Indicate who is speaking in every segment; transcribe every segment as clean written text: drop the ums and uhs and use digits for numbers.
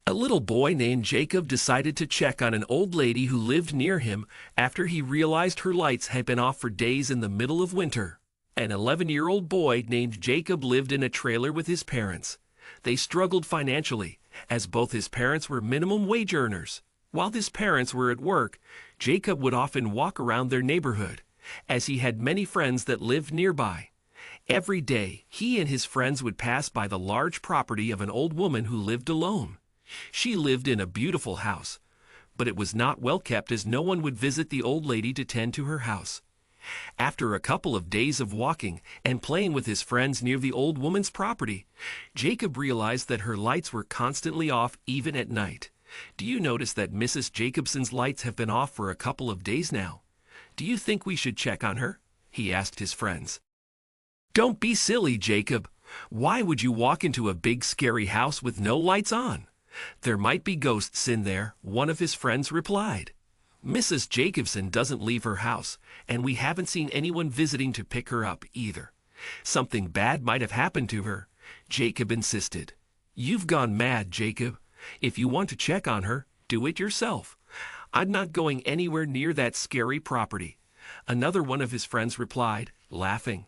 Speaker 1: A little boy named Jacob decided to check on an old lady who lived near him after he realized her lights had been off for days in the middle of winter. An 11-year-old boy named Jacob lived in a trailer with his parents. They struggled financially, as both his parents were minimum wage earners. While his parents were at work, Jacob would often walk around their neighborhood, as he had many friends that lived nearby. Every day, he and his friends would pass by the large property of an old woman who lived alone. She lived in a beautiful house, but it was not well kept as no one would visit the old lady to tend to her house. After a couple of days of walking and playing with his friends near the old woman's property, Jacob realized that her lights were constantly off even at night. Do you notice that Mrs. Jacobson's lights have been off for a couple of days now? Do you think we should check on her? He asked his friends. Don't be silly, Jacob. Why would you walk into a big scary house with no lights on? There might be ghosts in there, one of his friends replied. Mrs. Jacobson doesn't leave her house, and we haven't seen anyone visiting to pick her up either. Something bad might have happened to her, Jacob insisted. You've gone mad, Jacob. If you want to check on her, do it yourself. I'm not going anywhere near that scary property, another one of his friends replied, laughing.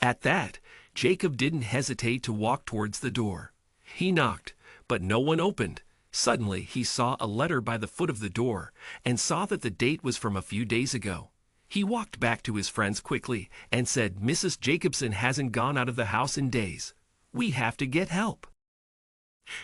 Speaker 1: At that, Jacob didn't hesitate to walk towards the door. He knocked, but no one opened. Suddenly, he saw a letter by the foot of the door and saw that the date was from a few days ago. He walked back to his friends quickly and said, Mrs. Jacobson hasn't gone out of the house in days. We have to get help.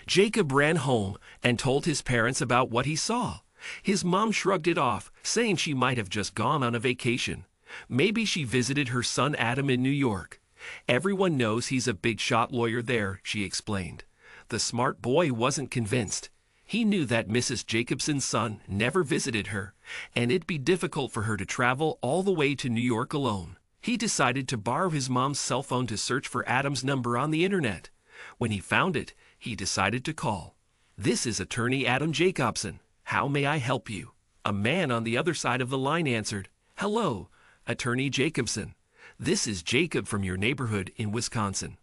Speaker 1: Jacob ran home and told his parents about what he saw. His mom shrugged it off, saying she might have just gone on a vacation. Maybe she visited her son Adam in New York. Everyone knows he's a big shot lawyer there, she explained. The smart boy wasn't convinced. He knew that Mrs. Jacobson's son never visited her, and it'd be difficult for her to travel all the way to New York alone. He decided to borrow his mom's cell phone to search for Adam's number on the internet. When he found it, he decided to call. This is attorney Adam Jacobson. How may I help you? A man on the other side of the line answered. Hello, Attorney Jacobson. This is Jacob from your neighborhood in Wisconsin.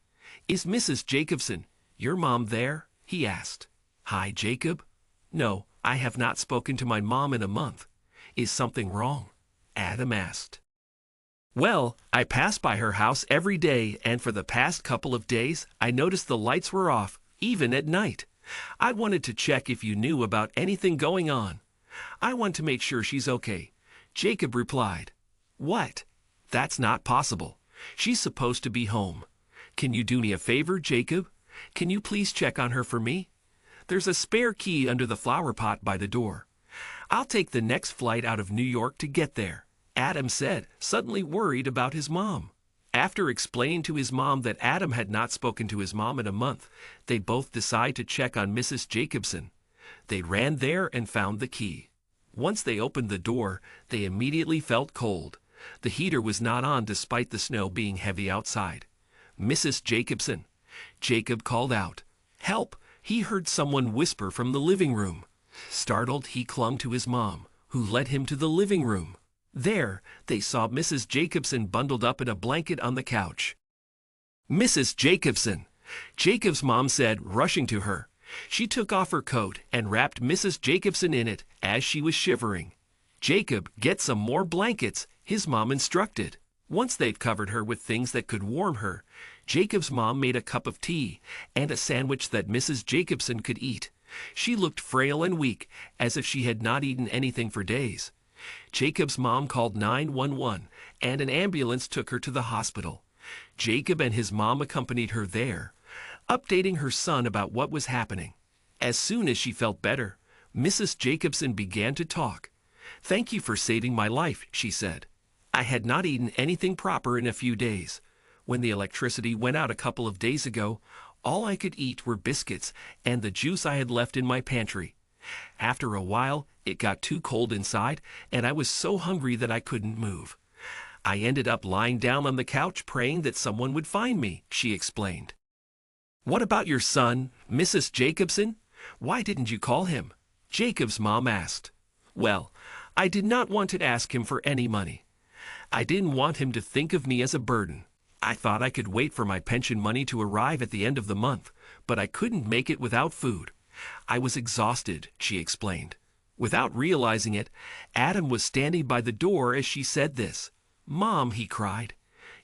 Speaker 1: Is Mrs. Jacobson, your mom, there? He asked. Hi, Jacob. No, I have not spoken to my mom in a month. Is something wrong? Adam asked. Well, I pass by her house every day, and for the past couple of days, I noticed the lights were off, even at night. I wanted to check if you knew about anything going on. I want to make sure she's okay. Jacob replied. What? That's not possible. She's supposed to be home. Can you do me a favor, Jacob? Can you please check on her for me? There's a spare key under the flower pot by the door. I'll take the next flight out of New York to get there, Adam said, suddenly worried about his mom. After explaining to his mom that Adam had not spoken to his mom in a month, they both decided to check on Mrs. Jacobson. They ran there and found the key. Once they opened the door, they immediately felt cold. The heater was not on despite the snow being heavy outside. Mrs. Jacobson. Jacob called out. Help! He heard someone whisper from the living room. Startled, he clung to his mom, who led him to the living room. There, they saw Mrs. Jacobson bundled up in a blanket on the couch. Mrs. Jacobson! Jacob's mom said, rushing to her. She took off her coat and wrapped Mrs. Jacobson in it as she was shivering. Jacob, get some more blankets, his mom instructed. Once they'd covered her with things that could warm her, Jacob's mom made a cup of tea and a sandwich that Mrs. Jacobson could eat. She looked frail and weak, as if she had not eaten anything for days. Jacob's mom called 911, and an ambulance took her to the hospital. Jacob and his mom accompanied her there, updating her son about what was happening. As soon as she felt better, Mrs. Jacobson began to talk. Thank you for saving my life, she said. I had not eaten anything proper in a few days. When the electricity went out a couple of days ago, all I could eat were biscuits and the juice I had left in my pantry. After a while, it got too cold inside, and I was so hungry that I couldn't move. I ended up lying down on the couch praying that someone would find me, she explained. What about your son, Mrs. Jacobson? Why didn't you call him? Jacob's mom asked. Well, I did not want to ask him for any money. I didn't want him to think of me as a burden. I thought I could wait for my pension money to arrive at the end of the month, but I couldn't make it without food. I was exhausted, she explained. Without realizing it, Adam was standing by the door as she said this. "Mom," he cried,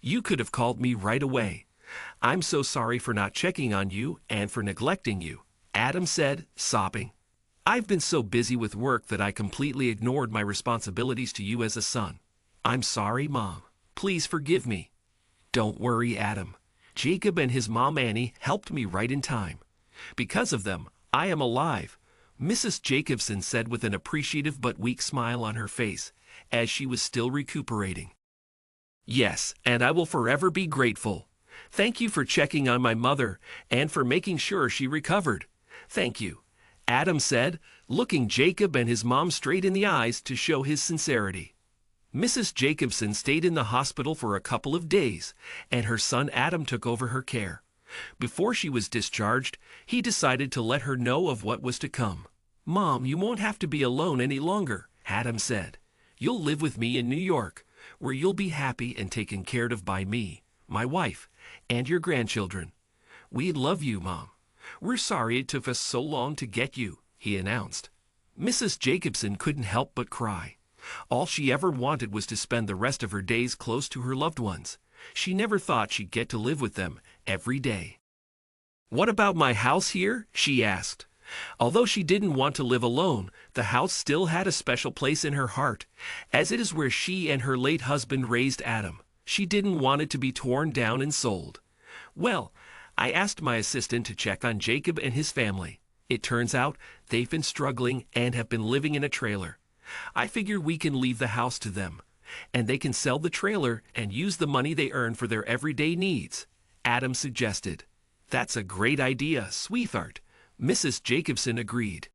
Speaker 1: "you could have called me right away. I'm so sorry for not checking on you and for neglecting you," Adam said, sobbing. "I've been so busy with work that I completely ignored my responsibilities to you as a son. I'm sorry, Mom. Please forgive me." "Don't worry, Adam. Jacob and his mom Annie helped me right in time. Because of them, I am alive," Mrs. Jacobson said with an appreciative but weak smile on her face, as she was still recuperating. "Yes, and I will forever be grateful. Thank you for checking on my mother and for making sure she recovered. Thank you," Adam said, looking Jacob and his mom straight in the eyes to show his sincerity. Mrs. Jacobson stayed in the hospital for a couple of days, and her son Adam took over her care. Before she was discharged, he decided to let her know of what was to come. "Mom, you won't have to be alone any longer," Adam said. "You'll live with me in New York, where you'll be happy and taken care of by me, my wife, and your grandchildren. We love you, Mom. We're sorry it took us so long to get you," he announced. Mrs. Jacobson couldn't help but cry. All she ever wanted was to spend the rest of her days close to her loved ones. She never thought she'd get to live with them every day. "What about my house here?" she asked. Although she didn't want to live alone, the house still had a special place in her heart, as it is where she and her late husband raised Adam. She didn't want it to be torn down and sold. "Well, I asked my assistant to check on Jacob and his family. It turns out they've been struggling and have been living in a trailer. I figure we can leave the house to them, and they can sell the trailer and use the money they earn for their everyday needs," Adam suggested. "That's a great idea, sweetheart," Mrs. Jacobson agreed.